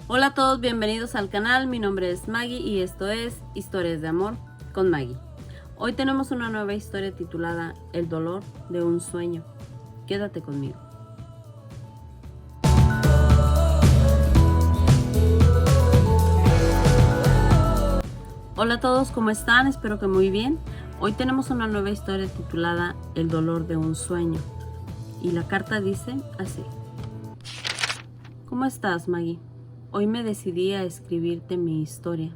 Hola a todos, bienvenidos al canal. Mi nombre es Maggie y esto es Historias de Amor con Maggie. Hoy tenemos una nueva historia titulada El dolor de un sueño. Quédate conmigo. Hola a todos, ¿cómo están? Espero que muy bien. Hoy tenemos una nueva historia titulada El dolor de un sueño. Y la carta dice así. ¿Cómo estás, Maggie? Hoy me decidí a escribirte mi historia.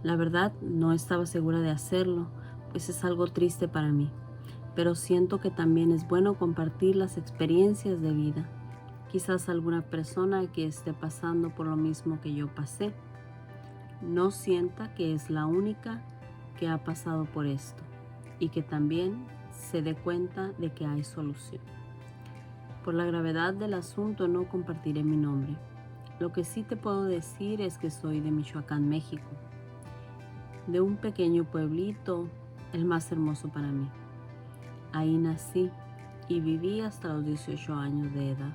La verdad, no estaba segura de hacerlo, pues es algo triste para mí, pero siento que también es bueno compartir las experiencias de vida. Quizás alguna persona que esté pasando por lo mismo que yo pasé no sienta que es la única que ha pasado por esto y que también se dé cuenta de que hay solución. Por la gravedad del asunto no compartiré mi nombre. Lo que sí te puedo decir es que soy de Michoacán, México, de un pequeño pueblito, el más hermoso para mí. Ahí nací y viví hasta los 18 años de edad.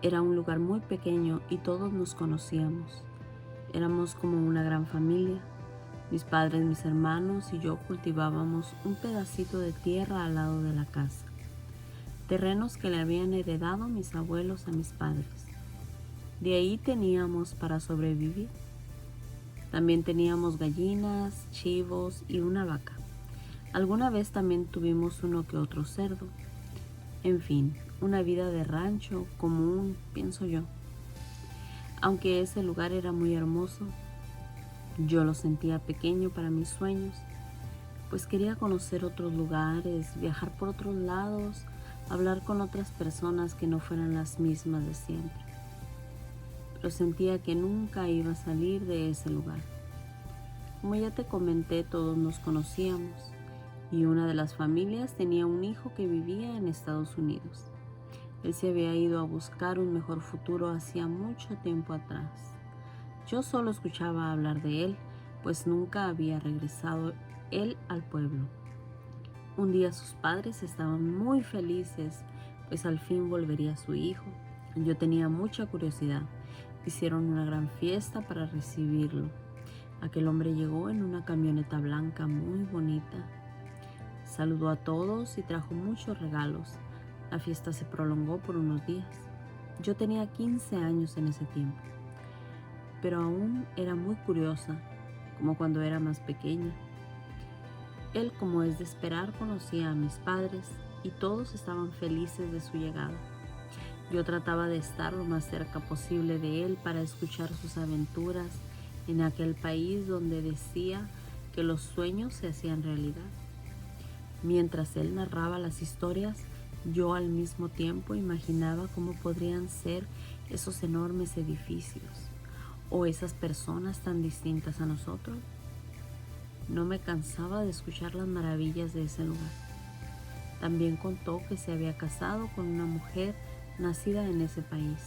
Era un lugar muy pequeño y todos nos conocíamos. Éramos como una gran familia. Mis padres, mis hermanos y yo cultivábamos un pedacito de tierra al lado de la casa. Terrenos que le habían heredado mis abuelos a mis padres. De ahí teníamos para sobrevivir. También teníamos gallinas, chivos y una vaca. Alguna vez también tuvimos uno que otro cerdo. En fin, una vida de rancho común, pienso yo. Aunque ese lugar era muy hermoso, yo lo sentía pequeño para mis sueños, pues quería conocer otros lugares, viajar por otros lados, hablar con otras personas que no fueran las mismas de siempre. Pero sentía que nunca iba a salir de ese lugar. Como ya te comenté, todos nos conocíamos y una de las familias tenía un hijo que vivía en Estados Unidos. Él se había ido a buscar un mejor futuro hacía mucho tiempo atrás. Yo solo escuchaba hablar de él, pues nunca había regresado él al pueblo. Un día sus padres estaban muy felices, pues al fin volvería su hijo. Yo tenía mucha curiosidad. Hicieron una gran fiesta para recibirlo. Aquel hombre llegó en una camioneta blanca muy bonita. Saludó a todos y trajo muchos regalos. La fiesta se prolongó por unos días. Yo tenía 15 años en ese tiempo, pero aún era muy curiosa, como cuando era más pequeña. Él, como es de esperar, conocía a mis padres y todos estaban felices de su llegada. Yo trataba de estar lo más cerca posible de él para escuchar sus aventuras en aquel país donde decía que los sueños se hacían realidad. Mientras él narraba las historias, yo al mismo tiempo imaginaba cómo podrían ser esos enormes edificios o esas personas tan distintas a nosotros. No me cansaba de escuchar las maravillas de ese lugar. También contó que se había casado con una mujer nacida en ese país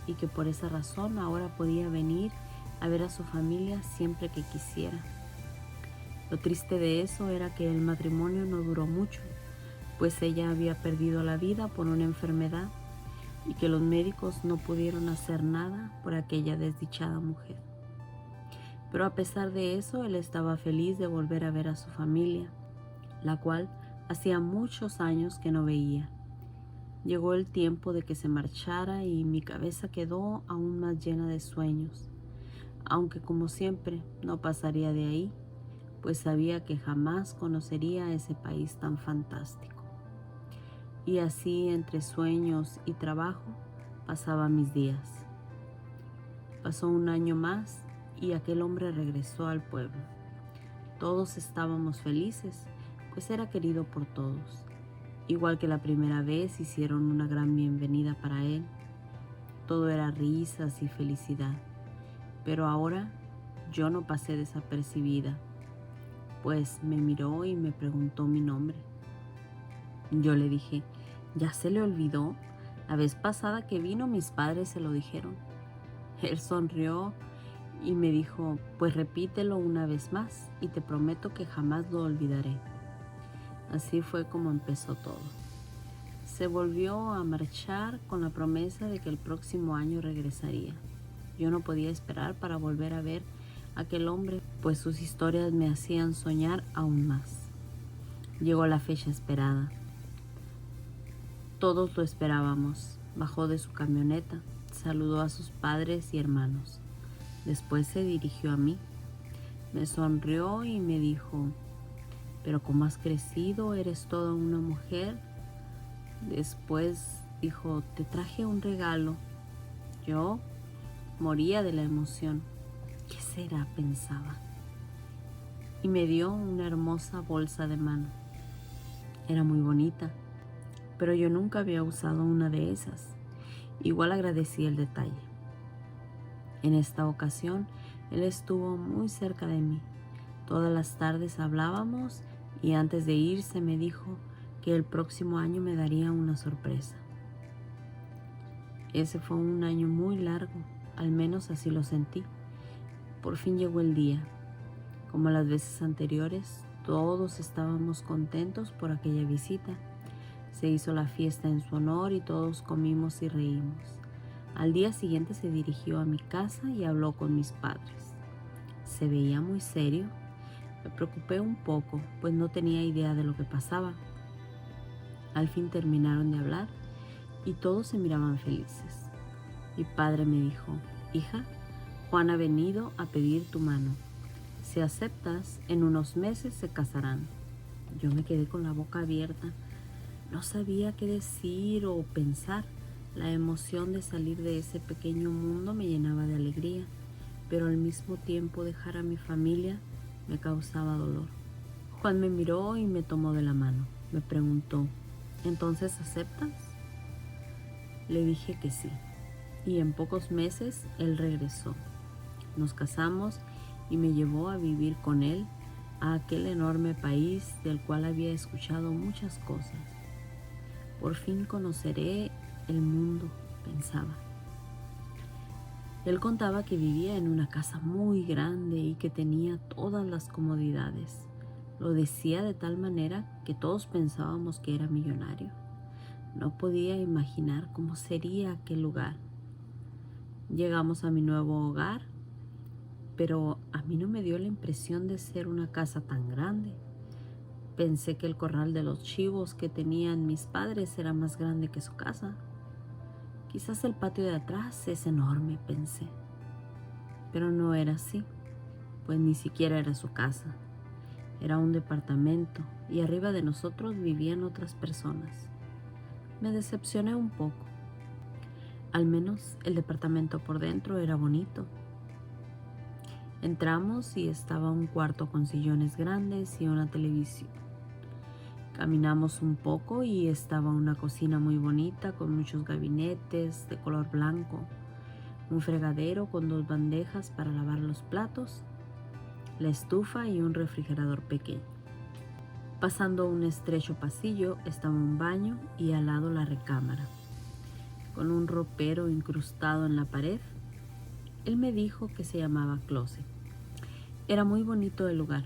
y que por esa razón ahora podía venir a ver a su familia siempre que quisiera. Lo triste de eso era que el matrimonio no duró mucho, pues ella había perdido la vida por una enfermedad y que los médicos no pudieron hacer nada por aquella desdichada mujer. Pero a pesar de eso, él estaba feliz de volver a ver a su familia, la cual hacía muchos años que no veía. Llegó el tiempo de que se marchara y mi cabeza quedó aún más llena de sueños, aunque como siempre no pasaría de ahí, pues sabía que jamás conocería ese país tan fantástico. Y así, entre sueños y trabajo, pasaba mis días. Pasó un año más y aquel hombre regresó al pueblo. Todos estábamos felices, pues era querido por todos. Igual que la primera vez, hicieron una gran bienvenida para él. Todo era risas y felicidad. Pero ahora yo no pasé desapercibida, pues me miró y me preguntó mi nombre. Yo le dije, ¿ya se le olvidó? La vez pasada que vino mis padres se lo dijeron. Él sonrió y me dijo, pues repítelo una vez más y te prometo que jamás lo olvidaré. Así fue como empezó todo. Se volvió a marchar con la promesa de que el próximo año regresaría. Yo no podía esperar para volver a ver a aquel hombre, pues sus historias me hacían soñar aún más. Llegó la fecha esperada. Todos lo esperábamos. Bajó de su camioneta, saludó a sus padres y hermanos. Después se dirigió a mí. Me sonrió y me dijo: pero como has crecido, eres toda una mujer. Después dijo: te traje un regalo. Yo moría de la emoción. ¿Qué será?, pensaba. Y me dio una hermosa bolsa de mano. Era muy bonita, pero yo nunca había usado una de esas. Igual agradecí el detalle. En esta ocasión, él estuvo muy cerca de mí. Todas las tardes hablábamos y antes de irse me dijo que el próximo año me daría una sorpresa. Ese fue un año muy largo, al menos así lo sentí. Por fin llegó el día. Como las veces anteriores, todos estábamos contentos por aquella visita. Se hizo la fiesta en su honor y todos comimos y reímos. Al día siguiente se dirigió a mi casa y habló con mis padres. Se veía muy serio. Me preocupé un poco, pues no tenía idea de lo que pasaba. Al fin terminaron de hablar y todos se miraban felices. Mi padre me dijo: hija, Juan ha venido a pedir tu mano. Si aceptas, en unos meses se casarán. Yo me quedé con la boca abierta. No sabía qué decir o pensar. La emoción de salir de ese pequeño mundo me llenaba de alegría, pero al mismo tiempo dejar a mi familia me causaba dolor. Juan me miró y me tomó de la mano. Me preguntó: ¿entonces aceptas? Le dije que sí, y en pocos meses él regresó. Nos casamos y me llevó a vivir con él a aquel enorme país del cual había escuchado muchas cosas. Por fin conoceré el mundo, pensaba. Él contaba que vivía en una casa muy grande y que tenía todas las comodidades. Lo decía de tal manera que todos pensábamos que era millonario. No podía imaginar cómo sería aquel lugar. Llegamos a mi nuevo hogar, pero a mí no me dio la impresión de ser una casa tan grande. Pensé que el corral de los chivos que tenían mis padres era más grande que su casa. Quizás el patio de atrás es enorme, pensé. Pero no era así, pues ni siquiera era su casa. Era un departamento y arriba de nosotros vivían otras personas. Me decepcioné un poco. Al menos el departamento por dentro era bonito. Entramos y estaba un cuarto con sillones grandes y una televisión. Caminamos un poco y estaba una cocina muy bonita con muchos gabinetes de color blanco, un fregadero con 2 bandejas para lavar los platos, la estufa y un refrigerador pequeño. Pasando un estrecho pasillo estaba un baño y al lado la recámara, con un ropero incrustado en la pared. Él me dijo que se llamaba closet. Era muy bonito el lugar.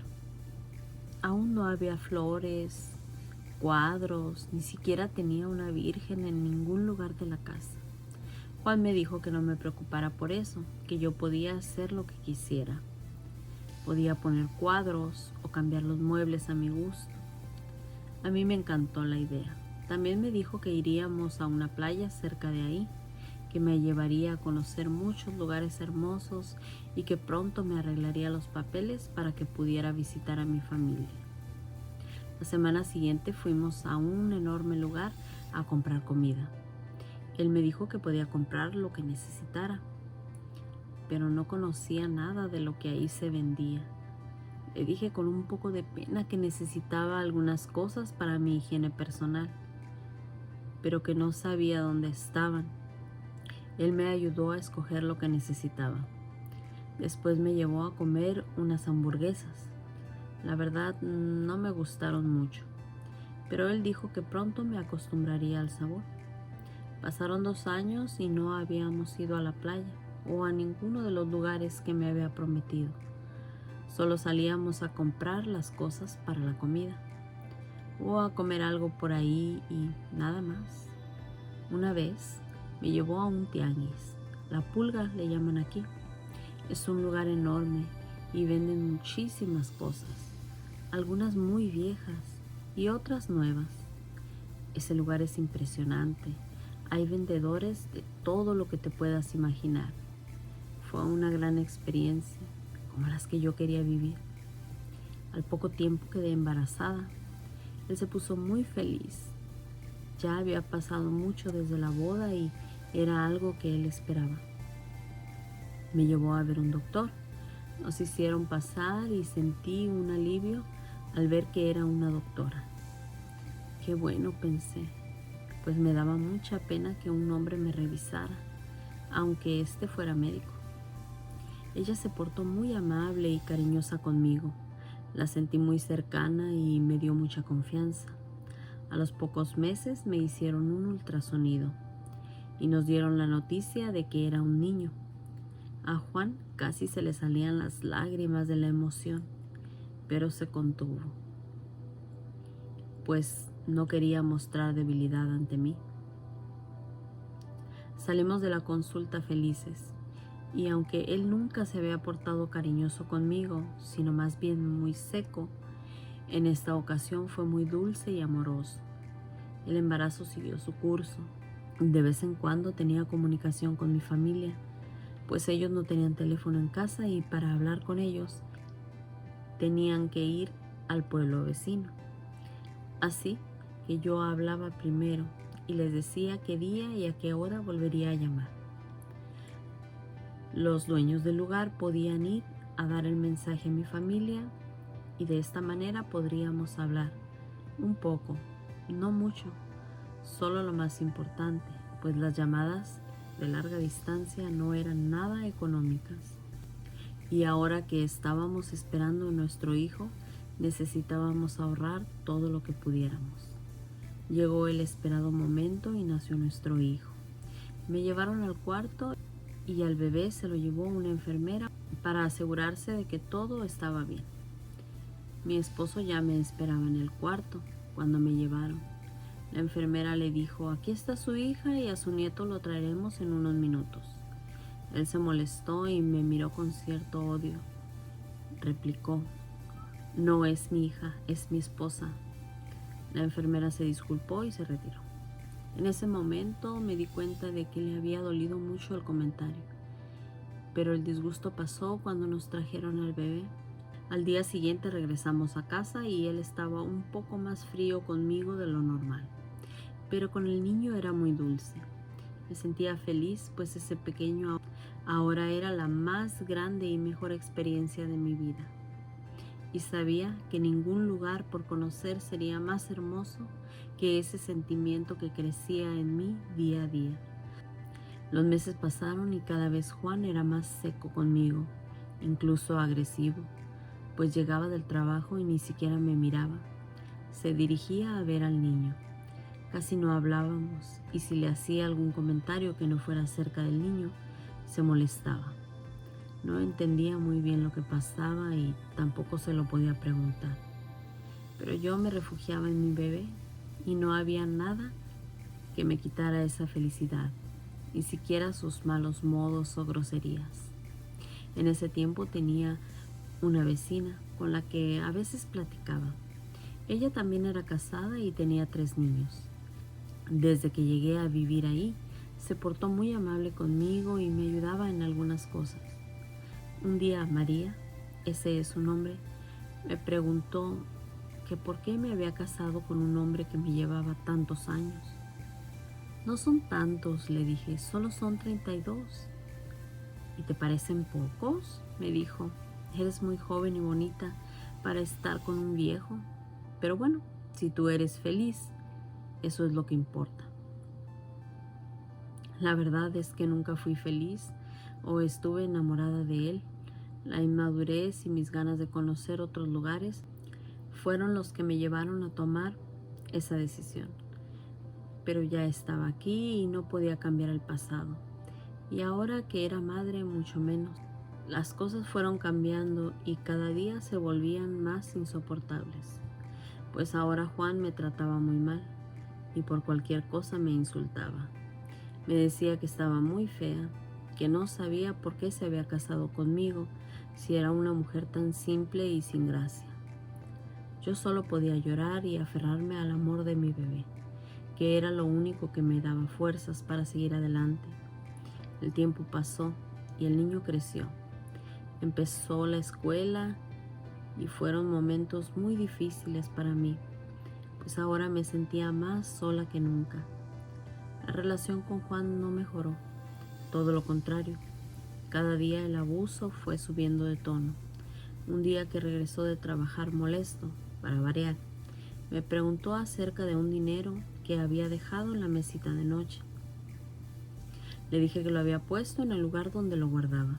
Aún no había flores, cuadros, ni siquiera tenía una virgen en ningún lugar de la casa. Juan me dijo que no me preocupara por eso, que yo podía hacer lo que quisiera. Podía poner cuadros o cambiar los muebles a mi gusto. A mí me encantó la idea. También me dijo que iríamos a una playa cerca de ahí, que me llevaría a conocer muchos lugares hermosos y que pronto me arreglaría los papeles para que pudiera visitar a mi familia. La semana siguiente fuimos a un enorme lugar a comprar comida. Él me dijo que podía comprar lo que necesitara, pero no conocía nada de lo que ahí se vendía. Le dije con un poco de pena que necesitaba algunas cosas para mi higiene personal, pero que no sabía dónde estaban. Él me ayudó a escoger lo que necesitaba. Después me llevó a comer unas hamburguesas. La verdad, no me gustaron mucho, pero él dijo que pronto me acostumbraría al sabor. Pasaron 2 años y no habíamos ido a la playa o a ninguno de los lugares que me había prometido. Solo salíamos a comprar las cosas para la comida o a comer algo por ahí y nada más. Una vez me llevó a un tianguis. La Pulga le llaman aquí. Es un lugar enorme y venden muchísimas cosas, algunas muy viejas y otras nuevas. Ese lugar es impresionante. Hay vendedores de todo lo que te puedas imaginar. Fue una gran experiencia, como las que yo quería vivir. Al poco tiempo quedé embarazada. Él se puso muy feliz. Ya había pasado mucho desde la boda y era algo que él esperaba. Me llevó a ver un doctor. Nos hicieron pasar y sentí un alivio al ver que era una doctora. Qué bueno, pensé, pues me daba mucha pena que un hombre me revisara, aunque este fuera médico. Ella se portó muy amable y cariñosa conmigo. La sentí muy cercana y me dio mucha confianza. A los pocos meses me hicieron un ultrasonido y nos dieron la noticia de que era un niño. A Juan casi se le salían las lágrimas de la emoción, pero se contuvo, pues no quería mostrar debilidad ante mí. Salimos de la consulta felices, y aunque él nunca se había portado cariñoso conmigo, sino más bien muy seco, en esta ocasión fue muy dulce y amoroso. El embarazo siguió su curso. De vez en cuando tenía comunicación con mi familia, pues ellos no tenían teléfono en casa y para hablar con ellos tenían que ir al pueblo vecino. Así que yo hablaba primero y les decía qué día y a qué hora volvería a llamar. Los dueños del lugar podían ir a dar el mensaje a mi familia y de esta manera podríamos hablar un poco, no mucho, solo lo más importante, pues las llamadas de larga distancia no eran nada económicas. Y ahora que estábamos esperando a nuestro hijo, necesitábamos ahorrar todo lo que pudiéramos. Llegó el esperado momento y nació nuestro hijo. Me llevaron al cuarto y al bebé se lo llevó una enfermera para asegurarse de que todo estaba bien. Mi esposo ya me esperaba en el cuarto cuando me llevaron. La enfermera le dijo: aquí está su hija y a su nieto lo traeremos en unos minutos. Él se molestó y me miró con cierto odio. Replicó: no es mi hija, es mi esposa. La enfermera se disculpó y se retiró. En ese momento me di cuenta de que le había dolido mucho el comentario, pero el disgusto pasó cuando nos trajeron al bebé. Al día siguiente regresamos a casa y él estaba un poco más frío conmigo de lo normal, pero con el niño era muy dulce. Me sentía feliz, pues ese pequeño ahora era la más grande y mejor experiencia de mi vida. Y sabía que ningún lugar por conocer sería más hermoso que ese sentimiento que crecía en mí día a día. Los meses pasaron y cada vez Juan era más seco conmigo, incluso agresivo, pues llegaba del trabajo y ni siquiera me miraba. Se dirigía a ver al niño. Casi no hablábamos y si le hacía algún comentario que no fuera acerca del niño, se molestaba. No entendía muy bien lo que pasaba y tampoco se lo podía preguntar. Pero yo me refugiaba en mi bebé y no había nada que me quitara esa felicidad, ni siquiera sus malos modos o groserías. En ese tiempo tenía una vecina con la que a veces platicaba. Ella también era casada y tenía 3 niños. Desde que llegué a vivir ahí, se portó muy amable conmigo y me ayudaba en algunas cosas. Un día María, ese es su nombre, me preguntó que por qué me había casado con un hombre que me llevaba tantos años. No son tantos, le dije, solo son 32. ¿Y te parecen pocos?, me dijo. Eres muy joven y bonita para estar con un viejo. Pero bueno, si tú eres feliz, eso es lo que importa. La verdad es que nunca fui feliz o estuve enamorada de él. La inmadurez y mis ganas de conocer otros lugares fueron los que me llevaron a tomar esa decisión. Pero ya estaba aquí y no podía cambiar el pasado. Y ahora que era madre, mucho menos. Las cosas fueron cambiando y cada día se volvían más insoportables. Pues ahora Juan me trataba muy mal y por cualquier cosa me insultaba. Me decía que estaba muy fea que no sabía por qué se había casado conmigo si era una mujer tan simple y sin gracia. Yo solo podía llorar y aferrarme al amor de mi bebé, que era lo único que me daba fuerzas para seguir adelante. El tiempo pasó y el niño creció. Empezó la escuela y fueron momentos muy difíciles para mí, pues ahora me sentía más sola que nunca. La relación con Juan no mejoró, todo lo contrario. Cada día el abuso fue subiendo de tono. Un día que regresó de trabajar molesto, para variar, me preguntó acerca de un dinero que había dejado en la mesita de noche. Le dije que lo había puesto en el lugar donde lo guardaba.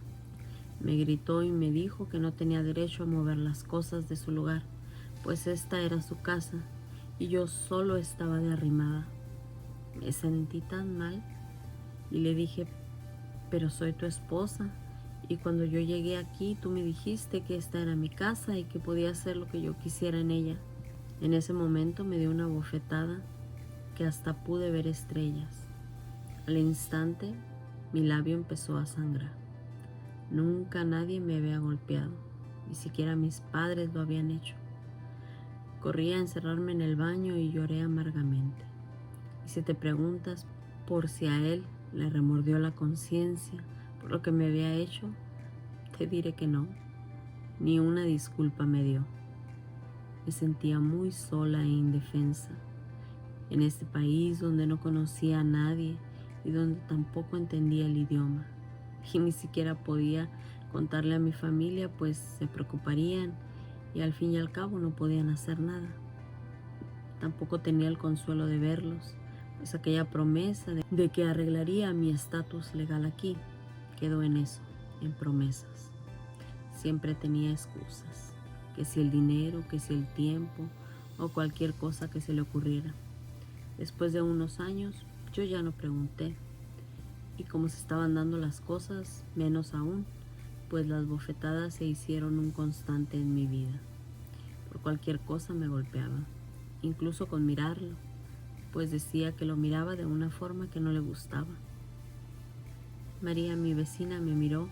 Me gritó y me dijo que no tenía derecho a mover las cosas de su lugar, pues esta era su casa y yo solo estaba de arrimada. Me sentí tan mal y le dije, pero soy tu esposa y cuando yo llegué aquí tú me dijiste que esta era mi casa y que podía hacer lo que yo quisiera en ella. En ese momento me dio una bofetada que hasta pude ver estrellas. Al instante mi labio empezó a sangrar. Nunca nadie me había golpeado, ni siquiera mis padres lo habían hecho. Corrí a encerrarme en el baño y lloré amargamente. Y si te preguntas por si a él le remordió la conciencia por lo que me había hecho, te diré que no, ni una disculpa me dio. Me sentía muy sola e indefensa en este país donde no conocía a nadie y donde tampoco entendía el idioma. Y ni siquiera podía contarle a mi familia, pues se preocuparían y al fin y al cabo no podían hacer nada. Tampoco tenía el consuelo de verlos, pues aquella promesa de que arreglaría mi estatus legal aquí quedó en eso, en promesas. Siempre tenía excusas, que si el dinero, que si el tiempo o cualquier cosa que se le ocurriera. Después de unos años, yo ya no pregunté, y como se estaban dando las cosas, menos aún, pues las bofetadas se hicieron un constante en mi vida. Por cualquier cosa me golpeaba, incluso con mirarlo, pues decía que lo miraba de una forma que no le gustaba. María, mi vecina, me miró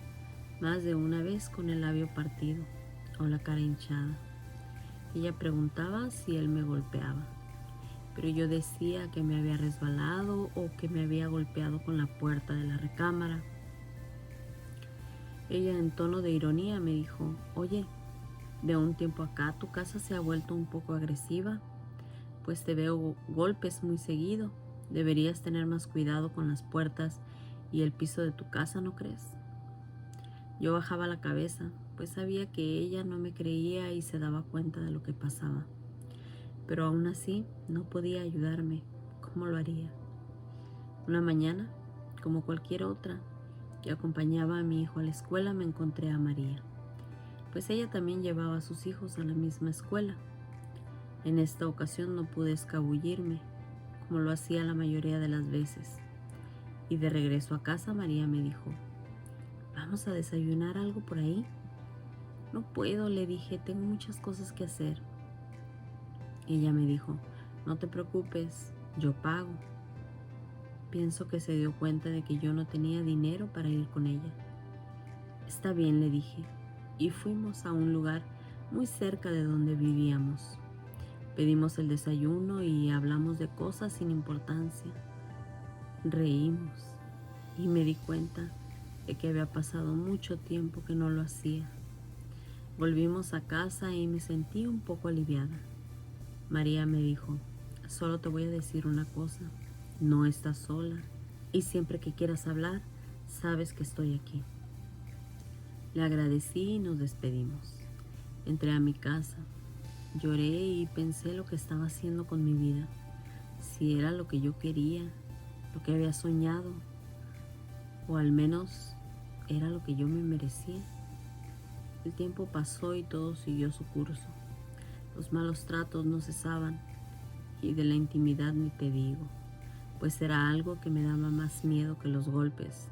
más de una vez con el labio partido o la cara hinchada. Ella preguntaba si él me golpeaba, pero yo decía que me había resbalado o que me había golpeado con la puerta de la recámara. Ella en tono de ironía me dijo, oye, de un tiempo acá tu casa se ha vuelto un poco agresiva, pues te veo golpes muy seguido. Deberías tener más cuidado con las puertas y el piso de tu casa, ¿no crees? Yo bajaba la cabeza, pues sabía que ella no me creía y se daba cuenta de lo que pasaba. Pero aún así no podía ayudarme. ¿Cómo lo haría? Una mañana, como cualquier otra, que acompañaba a mi hijo a la escuela, me encontré a María, pues ella también llevaba a sus hijos a la misma escuela. En esta ocasión no pude escabullirme, como lo hacía la mayoría de las veces. Y de regreso a casa, María me dijo, ¿vamos a desayunar algo por ahí? No puedo, le dije, tengo muchas cosas que hacer. Ella me dijo, no te preocupes, yo pago. Pienso que se dio cuenta de que yo no tenía dinero para ir con ella. Está bien, le dije, y fuimos a un lugar muy cerca de donde vivíamos. Pedimos el desayuno y hablamos de cosas sin importancia. Reímos y me di cuenta de que había pasado mucho tiempo que no lo hacía. Volvimos a casa y me sentí un poco aliviada. María me dijo, solo te voy a decir una cosa, no estás sola y siempre que quieras hablar, sabes que estoy aquí. Le agradecí y nos despedimos. Entré a mi casa, lloré y pensé lo que estaba haciendo con mi vida, si era lo que yo quería, lo que había soñado, o al menos era lo que yo me merecía. El tiempo pasó y todo siguió su curso. Los malos tratos no cesaban y de la intimidad ni te digo, pues era algo que me daba más miedo que los golpes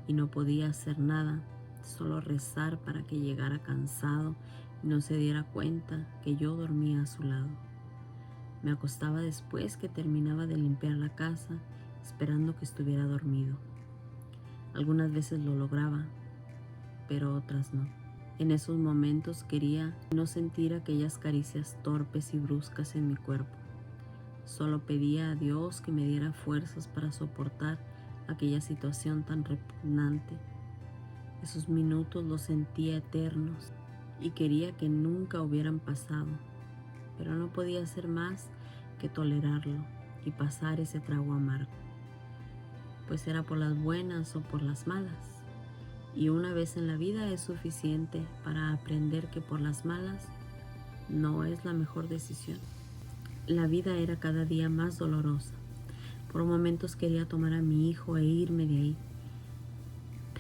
y no podía hacer nada, solo rezar para que llegara cansado y no se diera cuenta que yo dormía a su lado. Me acostaba después que terminaba de limpiar la casa, esperando que estuviera dormido. Algunas veces lo lograba, pero otras no. En esos momentos quería no sentir aquellas caricias torpes y bruscas en mi cuerpo. Solo pedía a Dios que me diera fuerzas para soportar aquella situación tan repugnante. Esos minutos los sentía eternos y quería que nunca hubieran pasado, pero no podía hacer más que tolerarlo y pasar ese trago amargo, pues era por las buenas o por las malas. Y una vez en la vida es suficiente para aprender que por las malas no es la mejor decisión. La vida era cada día más dolorosa. Por momentos quería tomar a mi hijo e irme de ahí,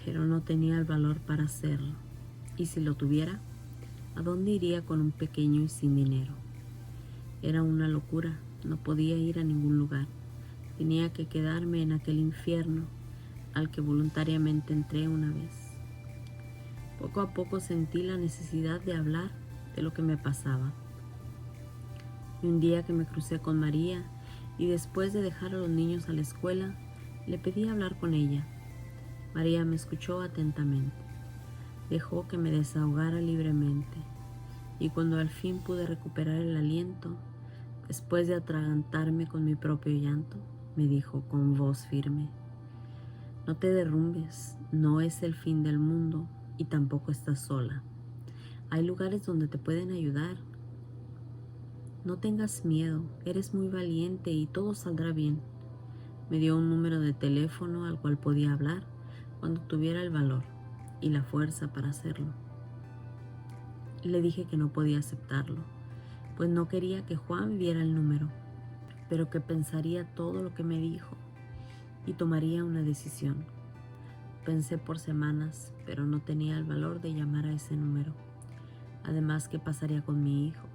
pero no tenía el valor para hacerlo. Y si lo tuviera, ¿a dónde iría con un pequeño y sin dinero? Era una locura, no podía ir a ningún lugar. Tenía que quedarme en aquel infierno al que voluntariamente entré una vez. Poco a poco sentí la necesidad de hablar de lo que me pasaba. Y un día que me crucé con María y después de dejar a los niños a la escuela, le pedí hablar con ella. María me escuchó atentamente. Dejó que me desahogara libremente. Y cuando al fin pude recuperar el aliento, después de atragantarme con mi propio llanto, me dijo con voz firme: no te derrumbes, no es el fin del mundo y tampoco estás sola. Hay lugares donde te pueden ayudar. No tengas miedo, eres muy valiente y todo saldrá bien. Me dio un número de teléfono al cual podía hablar cuando tuviera el valor y la fuerza para hacerlo. Le dije que no podía aceptarlo, pues no quería que Juan viera el número, pero que pensaría todo lo que me dijo y tomaría una decisión. Pensé por semanas, pero no tenía el valor de llamar a ese número. Además, ¿qué pasaría con mi hijo?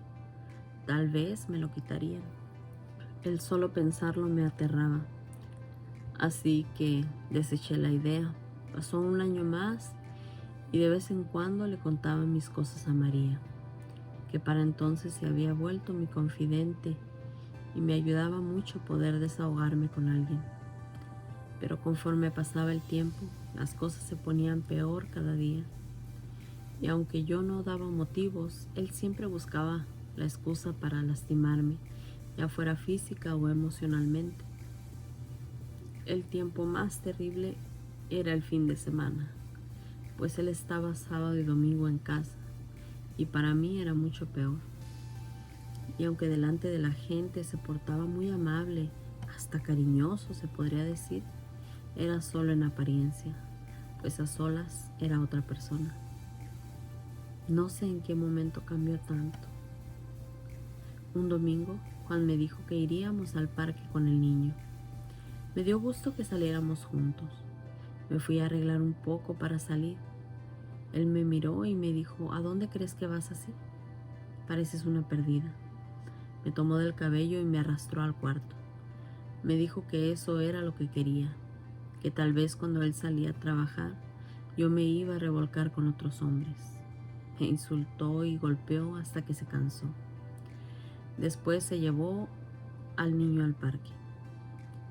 Tal vez me lo quitarían. El solo pensarlo me aterraba. Así que deseché la idea. Pasó un año más y de vez en cuando le contaba mis cosas a María, que para entonces se había vuelto mi confidente y me ayudaba mucho poder desahogarme con alguien. Pero conforme pasaba el tiempo, las cosas se ponían peor cada día. Y aunque yo no daba motivos, él siempre buscaba la excusa para lastimarme, ya fuera física o emocionalmente. El tiempo más terrible era el fin de semana, pues él estaba sábado y domingo en casa, y para mí era mucho peor. Y aunque delante de la gente se portaba muy amable, hasta cariñoso se podría decir, era solo en apariencia, pues a solas era otra persona. No sé en qué momento cambió tanto. Un domingo, Juan me dijo que iríamos al parque con el niño. Me dio gusto que saliéramos juntos. Me fui a arreglar un poco para salir. Él me miró y me dijo: ¿a dónde crees que vas así? Pareces una perdida. Me tomó del cabello y me arrastró al cuarto. Me dijo que eso era lo que quería, que tal vez cuando él salía a trabajar, yo me iba a revolcar con otros hombres. Me insultó y golpeó hasta que se cansó. Después se llevó al niño al parque.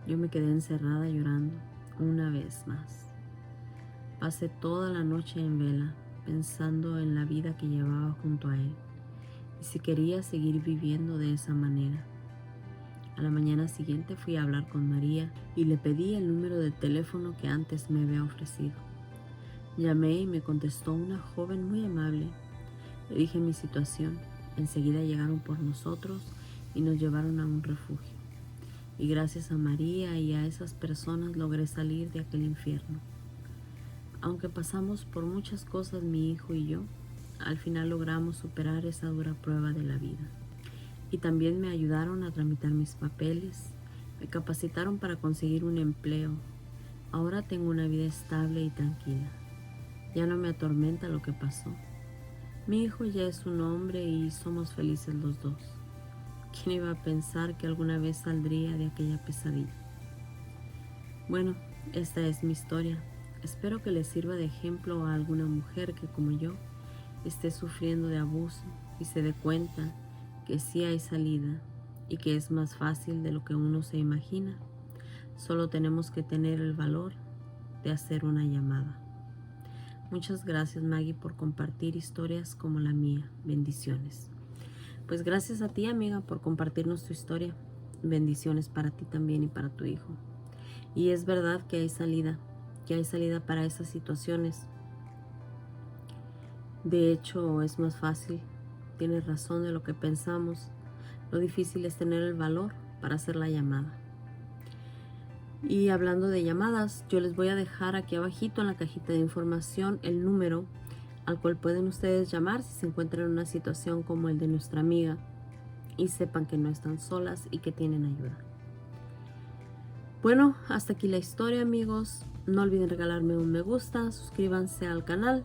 Yo me quedé encerrada llorando una vez más. Pasé toda la noche en vela, pensando en la vida que llevaba junto a él y si quería seguir viviendo de esa manera. A la mañana siguiente fui a hablar con María y le pedí el número de teléfono que antes me había ofrecido. Llamé y me contestó una joven muy amable. Le dije mi situación. Enseguida llegaron por nosotros y nos llevaron a un refugio. Y gracias a María y a esas personas logré salir de aquel infierno. Aunque pasamos por muchas cosas mi hijo y yo, al final logramos superar esa dura prueba de la vida. Y también me ayudaron a tramitar mis papeles, me capacitaron para conseguir un empleo. Ahora tengo una vida estable y tranquila. Ya no me atormenta lo que pasó. Mi hijo ya es un hombre y somos felices los dos. ¿Quién iba a pensar que alguna vez saldría de aquella pesadilla? Bueno, esta es mi historia. Espero que les sirva de ejemplo a alguna mujer que, como yo, esté sufriendo de abuso y se dé cuenta que sí hay salida y que es más fácil de lo que uno se imagina. Solo tenemos que tener el valor de hacer una llamada. Muchas gracias, Maggie, por compartir historias como la mía. Bendiciones. Pues gracias a ti, amiga, por compartirnos tu historia. Bendiciones para ti también y para tu hijo. Y es verdad que hay salida para esas situaciones. De hecho, es más fácil. Tienes razón de lo que pensamos. Lo difícil es tener el valor para hacer la llamada. Y hablando de llamadas, yo les voy a dejar aquí abajito en la cajita de información el número al cual pueden ustedes llamar si se encuentran en una situación como el de nuestra amiga y sepan que no están solas y que tienen ayuda. Bueno, hasta aquí la historia, amigos. No olviden regalarme un me gusta, suscríbanse al canal.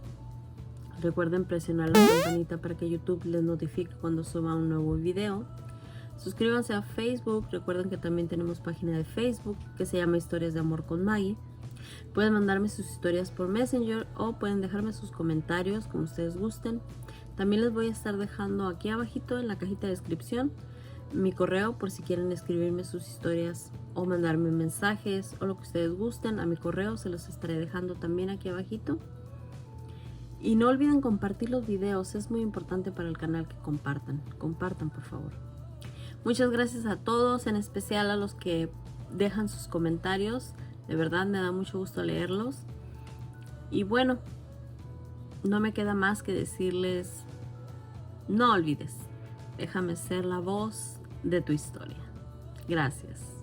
Recuerden presionar la campanita para que YouTube les notifique cuando suba un nuevo video. Suscríbanse a Facebook. Recuerden que también tenemos página de Facebook que se llama Historias de Amor con Maggie. Pueden mandarme sus historias por Messenger o pueden dejarme sus comentarios como ustedes gusten. También les voy a estar dejando aquí abajito en la cajita de descripción mi correo por si quieren escribirme sus historias o mandarme mensajes o lo que ustedes gusten. A mi correo se los estaré dejando también aquí abajito. Y no olviden compartir los videos, es muy importante para el canal que compartan. Compartan, por favor. Muchas gracias a todos, en especial a los que dejan sus comentarios. De verdad me da mucho gusto leerlos. Y bueno, no me queda más que decirles, no olvides, déjame ser la voz de tu historia. Gracias.